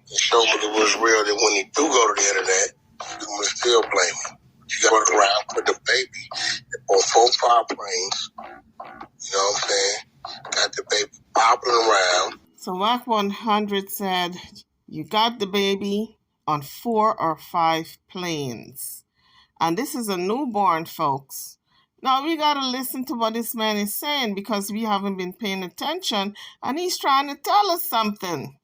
and show me that it was real, that when he do go to the internet, you can still blame him. You got to around with the baby on 4-5 planes. You know what I'm saying? Got the baby bobbling around. So Wack 100 said, you got the baby on 4 or 5 planes. And this is a newborn, folks. Now we got to listen to what this man is saying because we haven't been paying attention and he's trying to tell us something.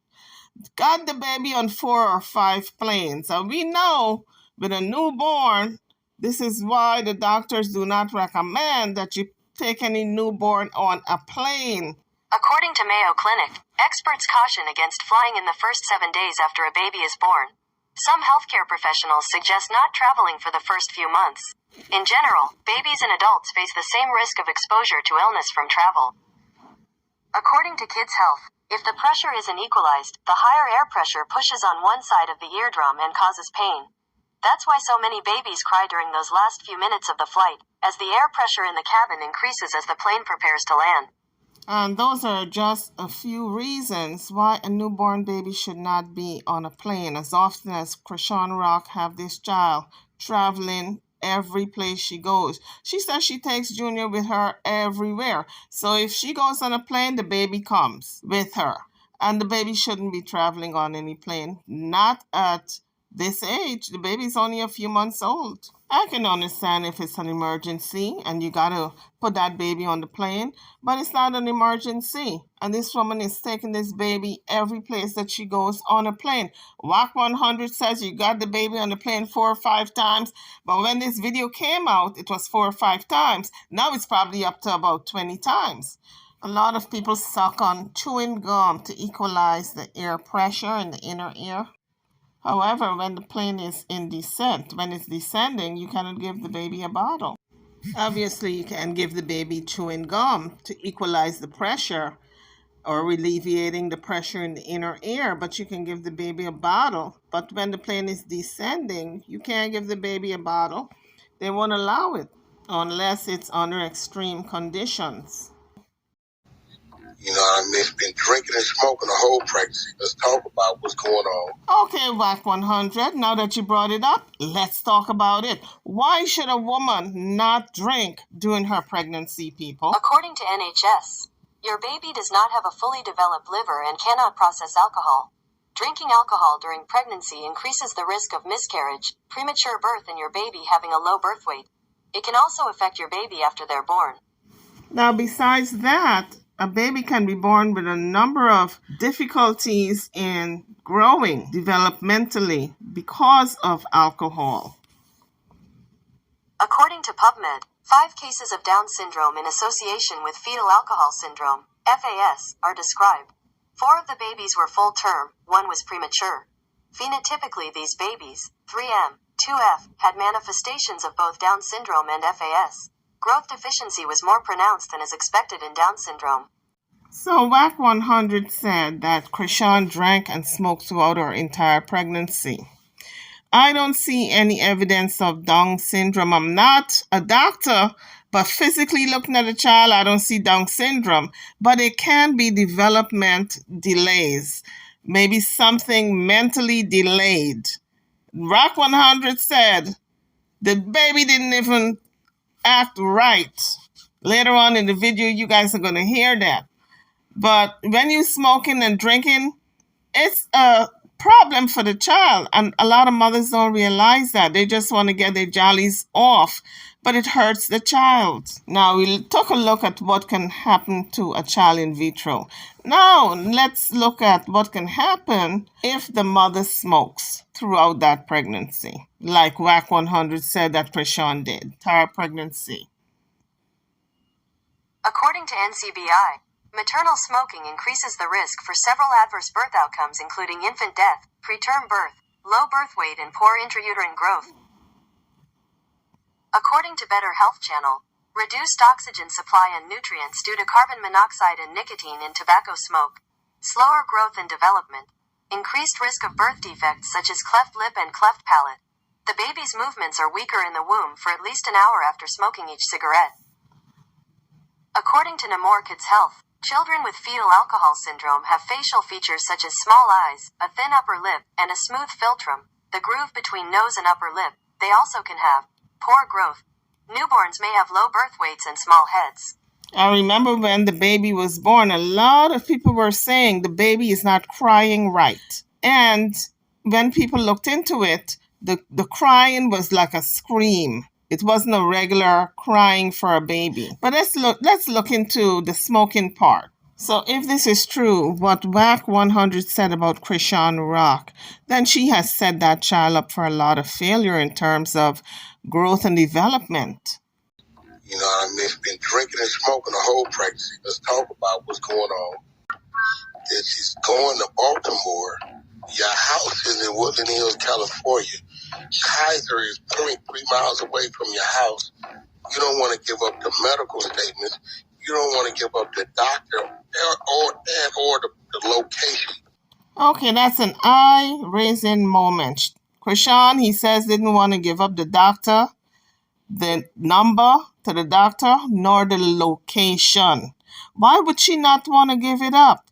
Got the baby on 4 or 5 planes. And we know with a newborn, this is why the doctors do not recommend that you take any newborn on a plane. According to Mayo Clinic, experts caution against flying in the first 7 days after a baby is born. Some healthcare professionals suggest not traveling for the first few months. In general, babies and adults face the same risk of exposure to illness from travel. According to Kids Health, if the pressure isn't equalized, the higher air pressure pushes on one side of the eardrum and causes pain. That's why so many babies cry during those last few minutes of the flight, as the air pressure in the cabin increases as the plane prepares to land. And those are just a few reasons why a newborn baby should not be on a plane. As often as Chrisean Rock have this child traveling every place she goes. She says she takes Junior with her everywhere. So if she goes on a plane, the baby comes with her. And the baby shouldn't be traveling on any plane. Not at this age. The baby's only a few months old. I can understand if it's an emergency and you gotta put that baby on the plane, but it's not an emergency. And this woman is taking this baby every place that she goes on a plane. Wack 100 says you got the baby on the plane 4 or 5 times, but when this video came out, it was 4 or 5 times. Now it's probably up to about 20 times. A lot of people suck on chewing gum to equalize the air pressure in the inner ear. However, when the plane is in descent, when it's descending, you cannot give the baby a bottle. Obviously, you can give the baby chewing gum to equalize the pressure or alleviating the pressure in the inner ear, but you can give the baby a bottle. But when the plane is descending, you can't give the baby a bottle. They won't allow it unless it's under extreme conditions. You know what I mean? It's been drinking and smoking the whole pregnancy. Let's talk about what's going on. Okay, Wack 100, now that you brought it up, let's talk about it. Why should a woman not drink during her pregnancy, people? According to NHS, your baby does not have a fully developed liver and cannot process alcohol. Drinking alcohol during pregnancy increases the risk of miscarriage, premature birth, and your baby having a low birth weight. It can also affect your baby after they're born. Now, besides that, a baby can be born with a number of difficulties in growing developmentally because of alcohol. According to PubMed, 5 cases of Down syndrome in association with fetal alcohol syndrome, FAS, are described. 4 of the babies were full term, 1 was premature. Phenotypically, these babies, 3M, 2F, had manifestations of both Down syndrome and FAS. Growth deficiency was more pronounced than is expected in Down syndrome. So Wack 100 said that Chrisean drank and smoked throughout her entire pregnancy. I don't see any evidence of Down syndrome. I'm not a doctor, but physically looking at a child, I don't see Down syndrome. But it can be development delays, maybe something mentally delayed. Wack 100 said the baby didn't even act right. Later on in the video, you guys are going to hear that. But when you're smoking and drinking, it's a problem for the child. And a lot of mothers don't realize that. They just want to get their jollies off. But it hurts the child. Now, we'll take a look at what can happen to a child in vitro. Now, let's look at what can happen if the mother smokes throughout that pregnancy. Like Wack 100 said that Chrisean did, entire pregnancy. According to NCBI, maternal smoking increases the risk for several adverse birth outcomes including infant death, preterm birth, low birth weight, and poor intrauterine growth. According to Better Health Channel, reduced oxygen supply and nutrients due to carbon monoxide and nicotine in tobacco smoke, slower growth and development, increased risk of birth defects such as cleft lip and cleft palate. The baby's movements are weaker in the womb for at least an hour after smoking each cigarette. According to Namor Kids Health, Children with fetal alcohol syndrome have facial features such as small eyes, a thin upper lip, and a smooth philtrum, the groove between nose and upper lip. They also can have poor growth. Newborns may have low birth weights and small heads. I remember when the baby was born, a lot of people were saying the baby is not crying right. And when people looked into it, the crying was like a scream. It wasn't a regular crying for a baby. But let's look into the smoking part. So if this is true, what Wack 100 said about Chrisean Rock, then she has set that child up for a lot of failure in terms of growth and development. You know what I mean? Been drinking and smoking the whole pregnancy. Let's talk about what's going on. That she's going to Baltimore. Your house is in Woodland Hills, California. Kaiser is 0.3 miles away from your house. You don't want to give up the medical statements. You don't want to give up the doctor or the location. Okay, that's an eye-raising moment. Chrisean, he says, didn't want to give up the doctor, the number to the doctor, nor the location. Why would she not want to give it up?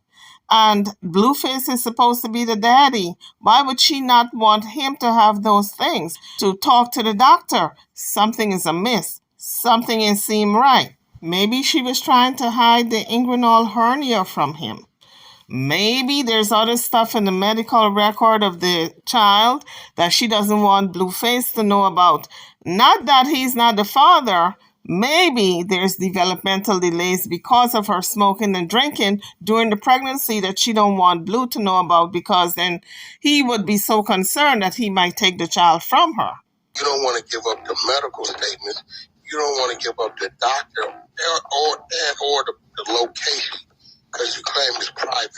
And Blueface is supposed to be the daddy. Why would she not want him to have those things? To talk to the doctor. Something is amiss. Something doesn't seem right. Maybe she was trying to hide the inguinal hernia from him. Maybe there's other stuff in the medical record of the child that she doesn't want Blueface to know about. Not that he's not the father. Maybe there's developmental delays because of her smoking and drinking during the pregnancy that she don't want Blue to know about, because then he would be so concerned that he might take the child from her. You don't want to give up the medical statements. You don't want to give up the doctor or the location, because you claim it's private.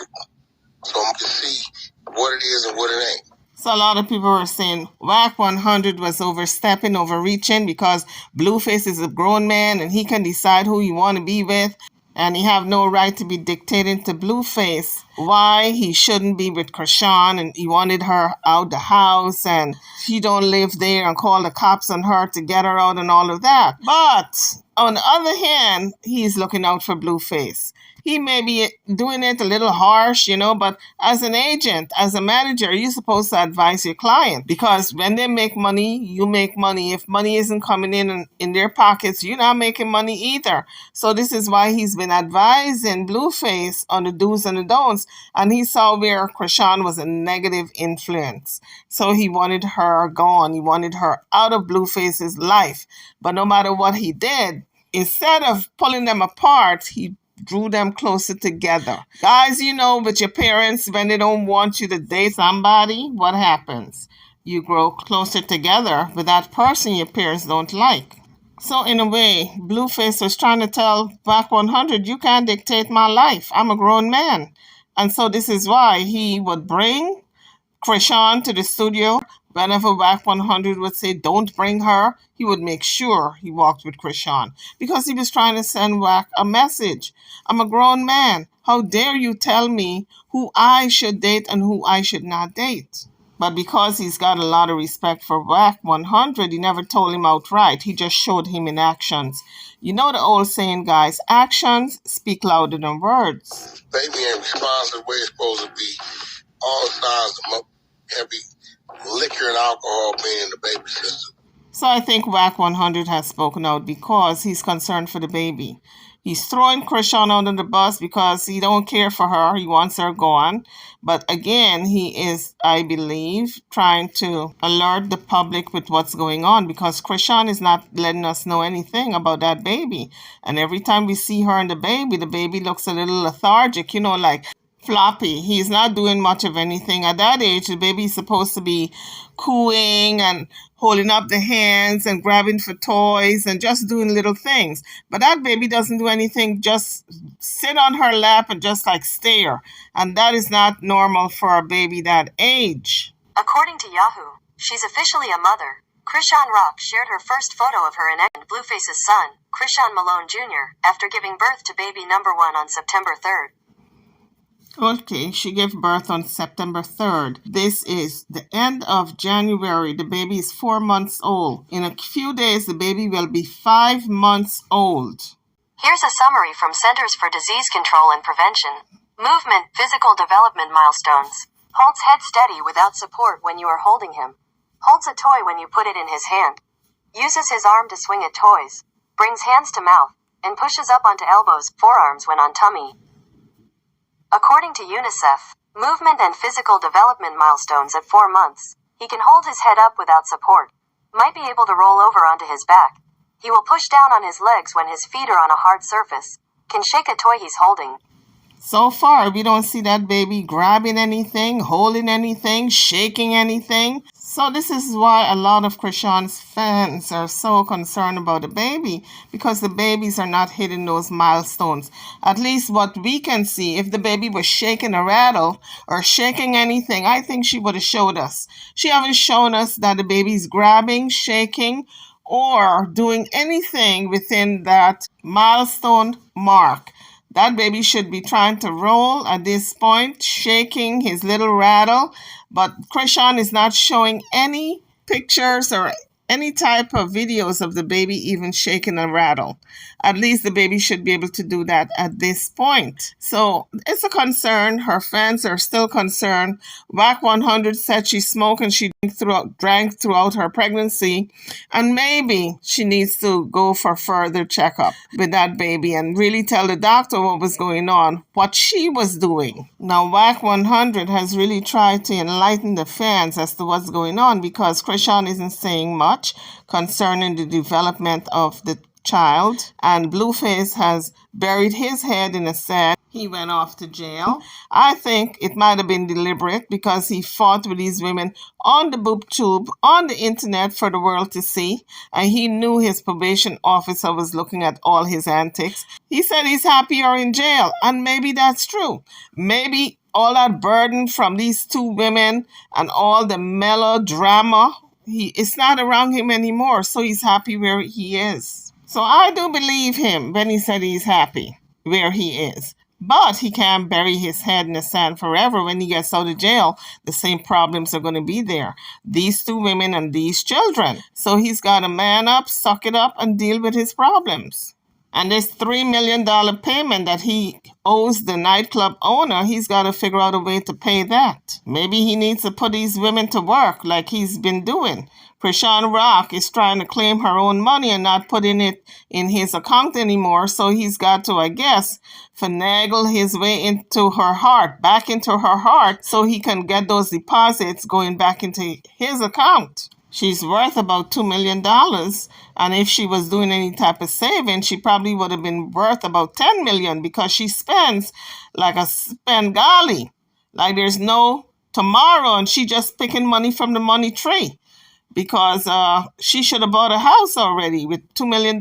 So I'm to see what it is and what it ain't. So a lot of people were saying Wack 100 was overstepping, overreaching, because Blueface is a grown man and he can decide who he want to be with. And he have no right to be dictating to Blueface why he shouldn't be with Chrisean, and he wanted her out the house and he don't live there, and call the cops on her to get her out and all of that. But on the other hand, he's looking out for Blueface. He may be doing it a little harsh, but as an agent, as a manager, you're supposed to advise your client, because when they make money, you make money. If money isn't coming in their pockets, you're not making money either. So this is why he's been advising Blueface on the do's and the don'ts, and he saw where Chrisean was a negative influence. So he wanted her gone. He wanted her out of Blueface's life. But no matter what he did, instead of pulling them apart, he drew them closer together. Guys, with your parents, when they don't want you to date somebody, what happens? You grow closer together with that person your parents don't like. So in a way, Blueface was trying to tell Wack 100, you can't dictate my life. I'm a grown man. And so this is why he would bring Chrisean to the studio. Whenever Wack 100 would say, don't bring her, he would make sure he walked with Chrisean, because he was trying to send Wack a message. I'm a grown man. How dare you tell me who I should date and who I should not date? But because he's got a lot of respect for Wack 100, he never told him outright. He just showed him in actions. You know the old saying, guys, actions speak louder than words. Baby ain't responsible the way it's supposed to be. All signs of heavy liquor and alcohol being in the baby system. So I think Wack 100 has spoken out because he's concerned for the baby. He's throwing Chrisean under the bus because he don't care for her. He wants her gone. But again, he is, I believe, trying to alert the public with what's going on, because Chrisean is not letting us know anything about that baby. And every time we see her and the baby looks a little lethargic, like floppy. He's not doing much of anything. At that age, the baby is supposed to be cooing and holding up the hands and grabbing for toys and just doing little things. But that baby doesn't do anything, just sit on her lap and just stare. And that is not normal for a baby that age. According to Yahoo, she's officially a mother. Chrisean Rock shared her first photo of her and Blueface's son, Chrisean Malone Jr., after giving birth to baby number 1 on September 3rd. Okay, she gave birth on September 3rd. This is the end of January. The baby is 4 months old. In a few days, the baby will be 5 months old. Here's a summary from Centers for Disease Control and Prevention. Movement, physical development milestones. Holds head steady without support when you are holding him. Holds a toy when you put it in his hand. Uses his arm to swing at toys. Brings hands to mouth. And pushes up onto elbows, forearms when on tummy. According to UNICEF, movement and physical development milestones at 4 months. He can hold his head up without support. Might be able to roll over onto his back. He will push down on his legs when his feet are on a hard surface. Can shake a toy he's holding. So far, we don't see that baby grabbing anything, holding anything, shaking anything. So this is why a lot of Chrisean's fans are so concerned about the baby, because the babies are not hitting those milestones. At least what we can see, if the baby was shaking a rattle or shaking anything, I think she would have showed us. She haven't shown us that the baby's grabbing, shaking, or doing anything within that milestone mark. That baby should be trying to roll at this point, shaking his little rattle, but Chrisean is not showing any pictures or any type of videos of the baby even shaking a rattle. At least the baby should be able to do that at this point. So it's a concern. Her fans are still concerned. Wack 100 said she smoked and she drank throughout her pregnancy, and maybe she needs to go for further checkup with that baby and really tell the doctor what was going on, what she was doing. Now Wack 100 has really tried to enlighten the fans as to what's going on, because Chrisean isn't saying much concerning the development of the child, and Blueface has buried his head in the sand. He went off to jail. I think it might have been deliberate, because he fought with these women on the boob tube, on the internet for the world to see, and he knew his probation officer was looking at all his antics. He said he's happier in jail, and maybe that's true. Maybe all that burden from these two women and all the melodrama, it's not around him anymore, so he's happy where he is. So I do believe him when he said he's happy where he is. But he can't bury his head in the sand forever. When he gets out of jail, the same problems are going to be there. These two women and these children. So he's got to man up, suck it up, and deal with his problems. And this $3 million payment that he owes the nightclub owner, he's got to figure out a way to pay that. Maybe he needs to put these women to work like he's been doing. Chrisean Rock is trying to claim her own money and not putting it in his account anymore, so he's got to, I guess, finagle his way into her heart, back into her heart, so he can get those deposits going back into his account. She's worth about $2 million, and if she was doing any type of saving, she probably would have been worth about $10 million, because she spends like a Spengali, like there's no tomorrow, and she just picking money from the money tree. Because she should have bought a house already. With $2 million,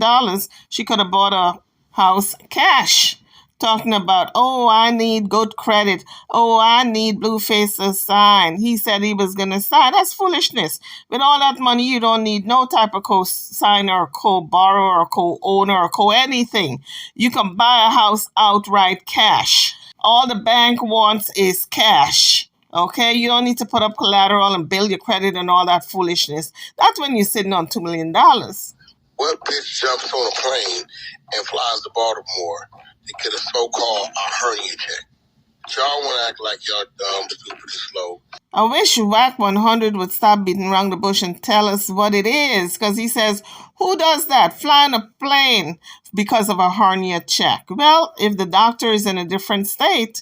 she could have bought a house cash. Talking about, oh, I need good credit. Oh, I need Blueface to sign. He said he was going to sign. That's foolishness. With all that money, you don't need no type of co-signer or co-borrower or co-owner or co-anything. You can buy a house outright cash. All the bank wants is cash. Okay, you don't need to put up collateral and build your credit and all that foolishness. That's when you're sitting on $2 million. What bitch jumps on a plane and flies to Baltimore to get a so-called hernia check? Y'all want to act like y'all dumb, stupid, and slow. I wish Wack 100 would stop beating around the bush and tell us what it is, because he says, who does that? Flying a plane because of a hernia check. Well, if the doctor is in a different state,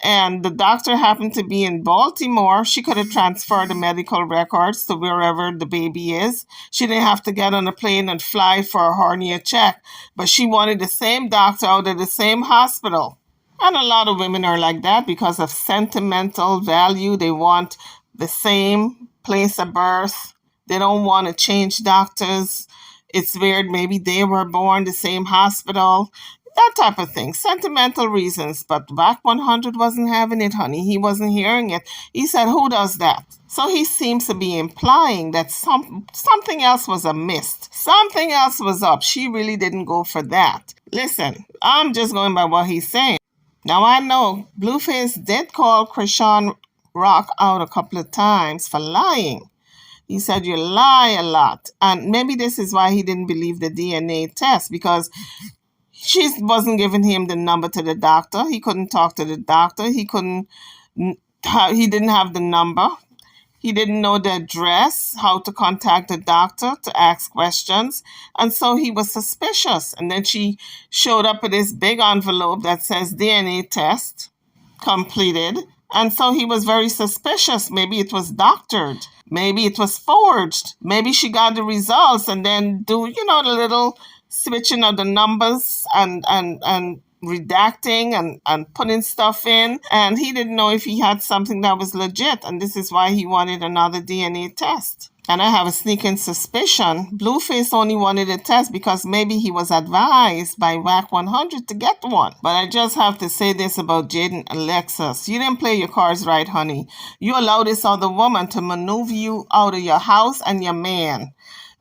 and the doctor happened to be in Baltimore, she could have transferred the medical records to wherever the baby is. She didn't have to get on a plane and fly for a hernia check, but she wanted the same doctor out of the same hospital. And a lot of women are like that because of sentimental value. They want the same place of birth. They don't want to change doctors. It's weird. Maybe they were born the same hospital. That type of thing. Sentimental reasons. But Wack 100 wasn't having it, honey. He wasn't hearing it. He said, who does that? So he seems to be implying that something else was amiss. Something else was up. She really didn't go for that. Listen, I'm just going by what he's saying. Now, I know Blueface did call Chrisean Rock out a couple of times for lying. He said, you lie a lot. And maybe this is why he didn't believe the DNA test, because She wasn't giving him the number to the doctor. He couldn't talk to the doctor. He couldn't. He didn't have the number. He didn't know the address, how to contact the doctor to ask questions. And so he was suspicious. And then she showed up with this big envelope that says DNA test completed. And so he was very suspicious. Maybe it was doctored. Maybe it was forged. Maybe she got the results and then the little switching of the numbers and redacting and putting stuff in. And he didn't know if he had something that was legit. And this is why he wanted another DNA test. And I have a sneaking suspicion Blueface only wanted a test because maybe he was advised by Wack 100 to get one. But I just have to say this about Jaden Alexis. You didn't play your cards right, honey. You allowed this other woman to maneuver you out of your house and your man.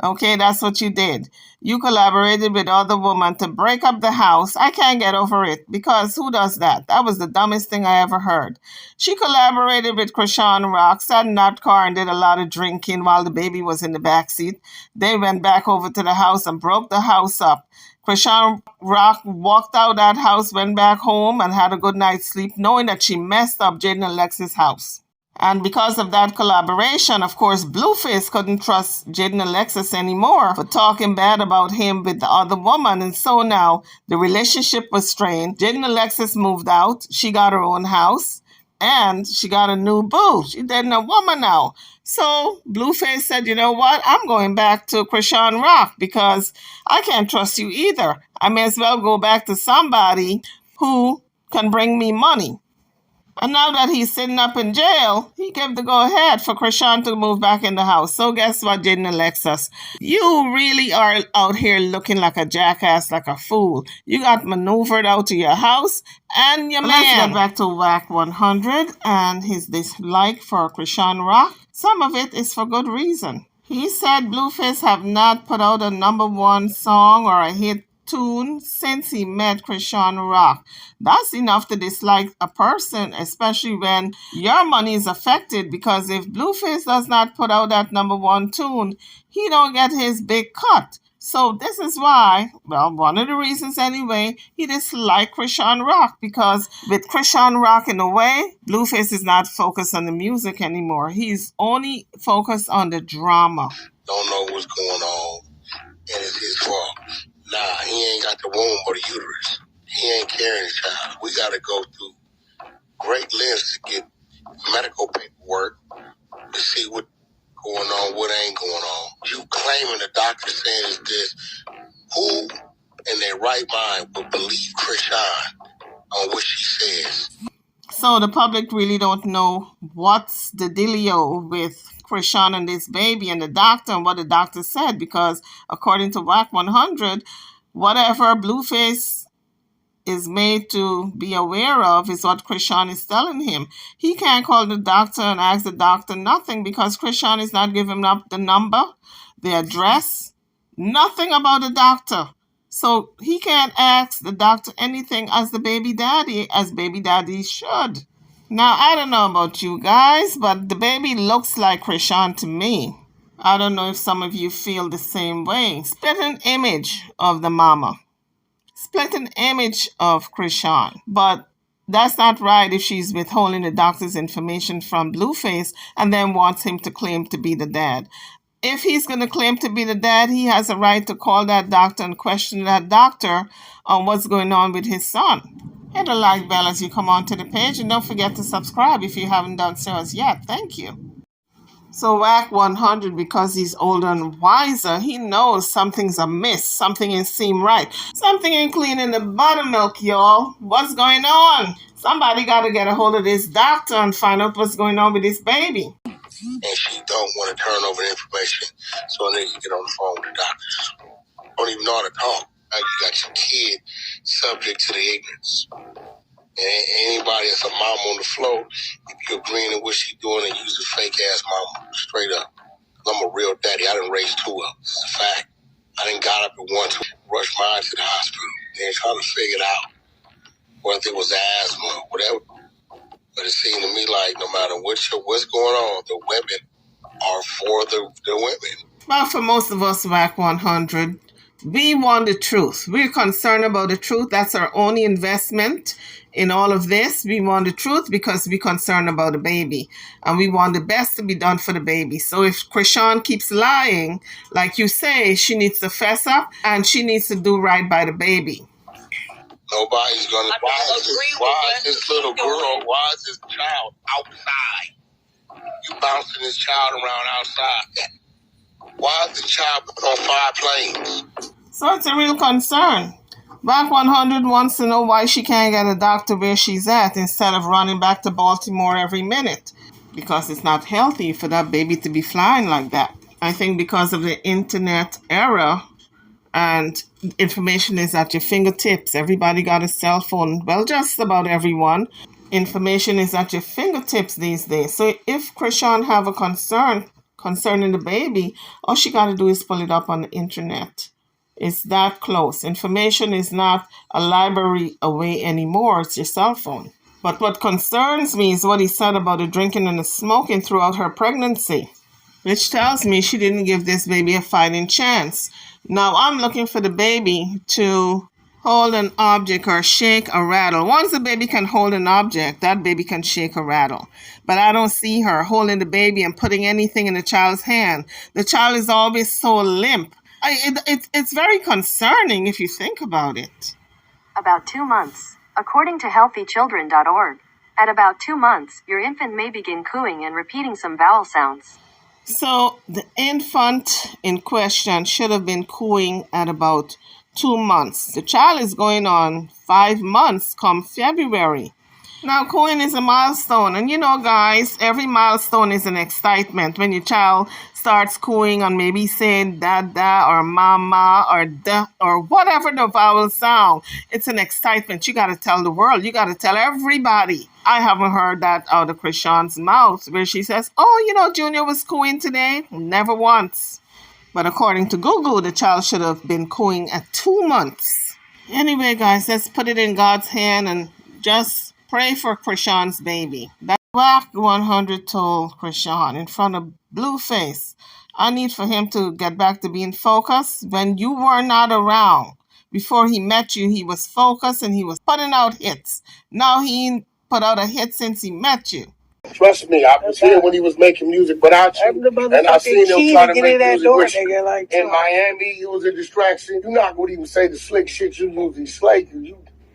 Okay, that's what you did. You collaborated with other women to break up the house. I can't get over it because who does that? That was the dumbest thing I ever heard. She collaborated with Chrisean Rock, sat in that car and did a lot of drinking while the baby was in the backseat. They went back over to the house and broke the house up. Chrisean Rock walked out that house, went back home and had a good night's sleep knowing that she messed up Jaden Alexis' house. And because of that collaboration, of course, Blueface couldn't trust Jaden Alexis anymore for talking bad about him with the other woman. And so now the relationship was strained. Jaden Alexis moved out. She got her own house and she got a new boo. She's dating a woman now. So Blueface said, you know what? I'm going back to Chrisean Rock because I can't trust you either. I may as well go back to somebody who can bring me money. And now that he's sitting up in jail, he gave the go-ahead for Chrisean to move back in the house. So guess what, Jaden Alexis? You really are out here looking like a jackass, like a fool. You got maneuvered out to your house and your man. Let's get back to Wack 100 and his dislike for Chrisean Rock. Some of it is for good reason. He said Blueface have not put out a #1 song or a hit tune since he met Chrisean Rock. That's enough to dislike a person, especially when your money is affected, because if Blueface does not put out that #1 tune, he don't get his big cut. So this is why, well, one of the reasons anyway, he disliked Chrisean Rock, because with Chrisean Rock in a way, Blueface is not focused on the music anymore. He's only focused on the drama. Don't know what's going on, and it's his fault. Nah, he ain't got the womb or the uterus. He ain't carrying the child. We got to go through great lengths to get medical paperwork to see what's going on, what ain't going on. You claiming the doctor saying is this. Who in their right mind would believe Chrisean on what she says? So the public really don't know what's the dealio with Chrisean and this baby and the doctor and what the doctor said, because according to Wack 100, whatever Blueface is made to be aware of is what Chrisean is telling him. He can't call the doctor and ask the doctor nothing because Chrisean is not giving up the number, the address, nothing about the doctor. So he can't ask the doctor anything as the baby daddy, as baby daddy should. Now, I don't know about you guys, but the baby looks like Chrisean to me. I don't know if some of you feel the same way. Split an image of the mama. Split an image of Chrisean. But that's not right if she's withholding the doctor's information from Blueface and then wants him to claim to be the dad. If he's going to claim to be the dad, he has a right to call that doctor and question that doctor on what's going on with his son. Hit the like bell as you come onto the page, and don't forget to subscribe if you haven't done so as yet. Thank you. So Wack 100, because he's older and wiser, he knows something's amiss, something ain't seem right. Something ain't clean in the buttermilk, y'all. What's going on? Somebody got to get a hold of this doctor and find out what's going on with this baby. And she don't want to turn over the information so they can get on the phone with the doctors. Don't even know how to talk. Now you got your kid subject to the ignorance. And anybody that's a mom on the floor, if you're agreeing to what she's doing and use a fake ass mama, straight up. I'm a real daddy. I done raised two of them. It's a fact. I done got up at once, rushed mine to the hospital. They're trying to figure it out. Whether it was asthma or whatever. But it seemed to me like no matter what's going on, the women are for the women. Well, for most of us, Wack 100, We want the truth. We're concerned about the truth. That's our only investment in all of this. We want the truth because we're concerned about the baby. And we want the best to be done for the baby. So if Chrisean keeps lying, like you say, she needs to fess up and she needs to do right by the baby. Nobody's gonna. Why is this little girl? Why is this child outside? You bouncing this child around outside. Why is the child on 5 planes? So it's a real concern. Wack 100 wants to know why she can't get a doctor where she's at instead of running back to Baltimore every minute. Because it's not healthy for that baby to be flying like that. I think because of the internet era and information is at your fingertips. Everybody got a cell phone. Well, just about everyone. Information is at your fingertips these days. So if Chrisean have a concern concerning the baby, all she got to do is pull it up on the internet. It's that close. Information is not a library away anymore. It's your cell phone. But what concerns me is what he said about the drinking and the smoking throughout her pregnancy, which tells me she didn't give this baby a fighting chance. Now I'm looking for the baby to hold an object or shake or rattle. Once the baby can hold an object, that baby can shake or rattle. But I don't see her holding the baby and putting anything in the child's hand. The child is always so limp. It's very concerning if you think about it. About 2 months. According to healthychildren.org, at about 2 months, your infant may begin cooing and repeating some vowel sounds. So the infant in question should have been cooing at about 2 months. The child is going on 5 months come February. Now, cooing is a milestone. And you know, guys, every milestone is an excitement. When your child starts cooing and maybe saying dada or mama or da or whatever the vowel sound, it's an excitement. You got to tell the world. You got to tell everybody. I haven't heard that out of Chrisean's mouth where she says, oh, you know, Junior was cooing today. Never once. But according to Google, the child should have been cooing at 2 months. Anyway, guys, let's put it in God's hand and just pray for Chrisean's baby. That's Wack 100 told Chrisean in front of Blueface. I need for him to get back to being focused. When you were not around, before he met you, he was focused and he was putting out hits. Now he ain't put out a hit since he met you. Trust me, I was here when he was making music without you, and I seen him try to make music with you. Like, in Miami, he was a distraction. You not gonna even say the slick shit you usually slay.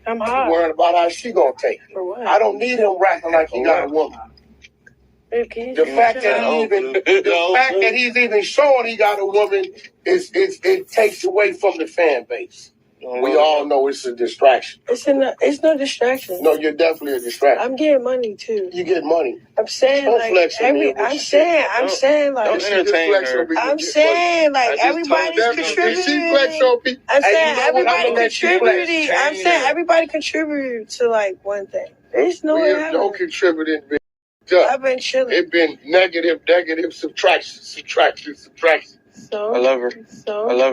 I'm hot. Worried about how she gonna take it. For what? I don't need him rapping like he got a woman. The fact that he's even showing he got a woman it takes away from the fan base. We all know it's a distraction. It's no distraction. No, you're definitely a distraction. I'm getting money too. You get money. I'm saying don't like flex everybody's contributing. I'm saying everybody contributing. I'm saying everybody contributed to like one thing. There's no way don't contribute. I've been chilling. It been negative, subtraction. So I love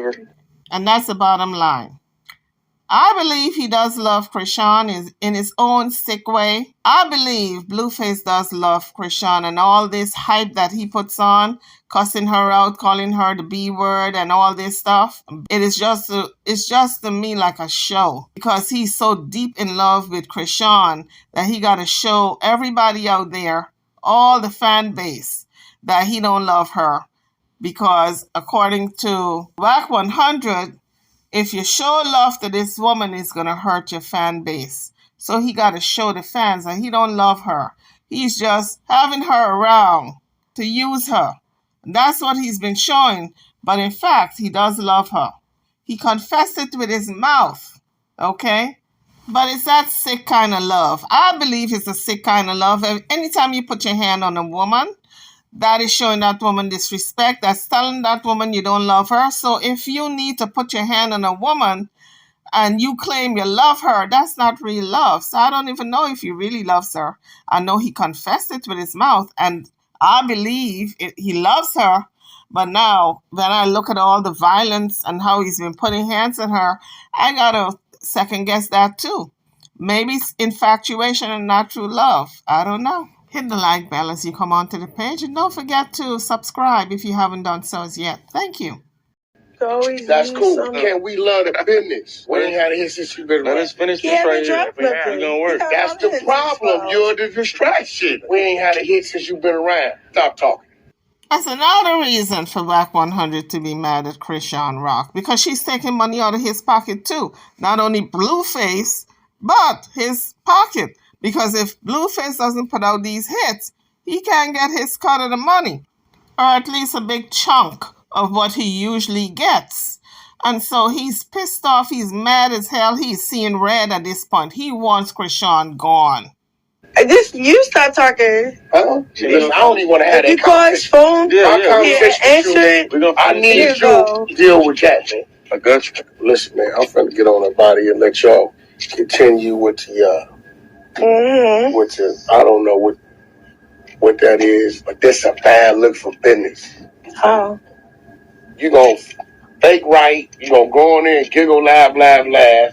her. And that's the bottom line. I believe he does love Chrisean in his own sick way. I believe Blueface does love Chrisean and all this hype that he puts on, cussing her out, calling her the B word and all this stuff. It's just to me like a show because he's so deep in love with Chrisean that he got to show everybody out there, all the fan base, that he don't love her. Because according to Wack 100, if you show love to this woman, it's going to hurt your fan base. So he got to show the fans that he don't love her. He's just having her around to use her. That's what he's been showing. But in fact, he does love her. He confessed it with his mouth. Okay? But it's that sick kind of love. I believe it's a sick kind of love. Anytime you put your hand on a woman, that is showing that woman disrespect. That's telling that woman you don't love her. So if you need to put your hand on a woman and you claim you love her, that's not real love. So I don't even know if he really loves her. I know he confessed it with his mouth, and I believe he loves her. But now, when I look at all the violence and how he's been putting hands on her, I got to second guess that too. Maybe it's infatuation and not true love. I don't know. Hit the like bell as you come onto the page, and don't forget to subscribe if you haven't done so as yet. Thank you. always that's cool. Something. Can we love the business? We ain't had a hit since you been around. Let us finish this right here. It's gonna work. That's the problem. You're the distraction. We ain't had a hit since you've been around. Stop talking. That's another reason for Wack 100 to be mad at Chrisean Rock, because she's taking money out of his pocket too. Not only Blueface, but his pocket. Because if Blueface doesn't put out these hits, he can't get his cut of the money, or at least a big chunk of what he usually gets. And so he's pissed off, he's mad as hell, he's seeing red at this point. He wants Chrisean gone. You start talking. Huh? Listen, I don't even want to have that conversation. You call his phone? Answer it. I need you to deal with that, man. I got you. Listen, man, I'm finna get on the body and let y'all continue with the, I don't know what that is, but that's a bad look for business. How? You gonna fake right, you gonna go on there and giggle, laugh.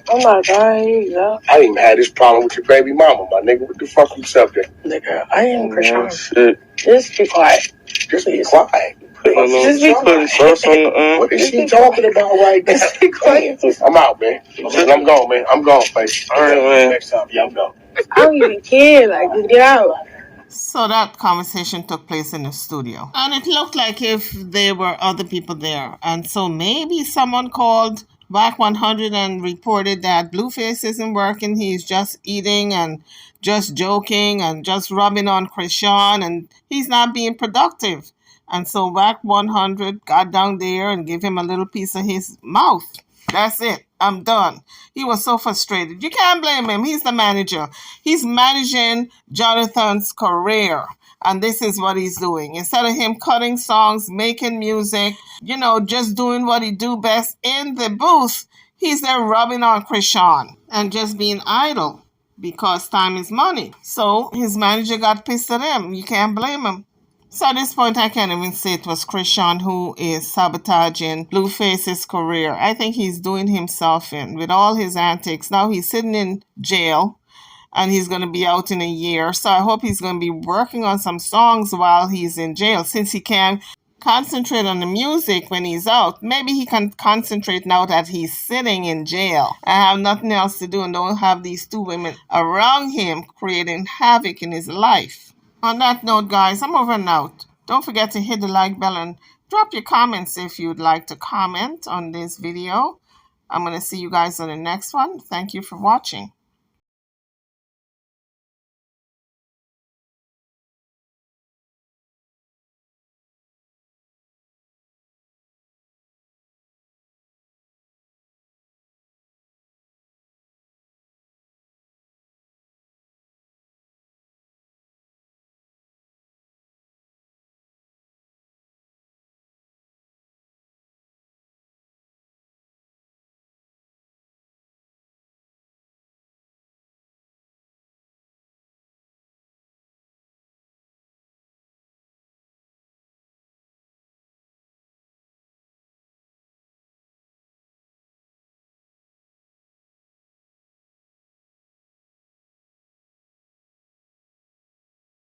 Oh my God, here you go. I didn't even have this problem with your baby mama, my nigga. What the fuck you up there? Nigga, I ain't Chrisean. Shit. Just be quiet. Just be quiet. Just be quiet. What is she talking about right now? Just be quiet. I'm out, man. I'm gone, man. I'm gone, face. All right, man. Next time, yeah, I'm gone. I don't even care. Like, just get out. So that conversation took place in the studio. And it looked like if there were other people there. And so maybe someone called Wack 100 and reported that Blueface isn't working. He's just eating and just joking and just rubbing on Chrisean, and he's not being productive. And so Wack 100 got down there and gave him a little piece of his mouth. That's it. I'm done. He was so frustrated. You can't blame him. He's the manager. He's managing Jonathan's career. And this is what he's doing. Instead of him cutting songs, making music, just doing what he do best in the booth, he's there rubbing on Chrisean and just being idle because time is money. So his manager got pissed at him. You can't blame him. So at this point, I can't even say it was Chrisean who is sabotaging Blueface's career. I think he's doing himself in with all his antics. Now he's sitting in jail and he's going to be out in a year. So I hope he's going to be working on some songs while he's in jail, since he can't concentrate on the music when he's out. Maybe he can concentrate now that he's sitting in jail and have nothing else to do and don't have these two women around him creating havoc in his life. On that note, guys, I'm over and out. Don't forget to hit the like bell and drop your comments if you'd like to comment on this video. I'm going to see you guys on the next one. Thank you for watching.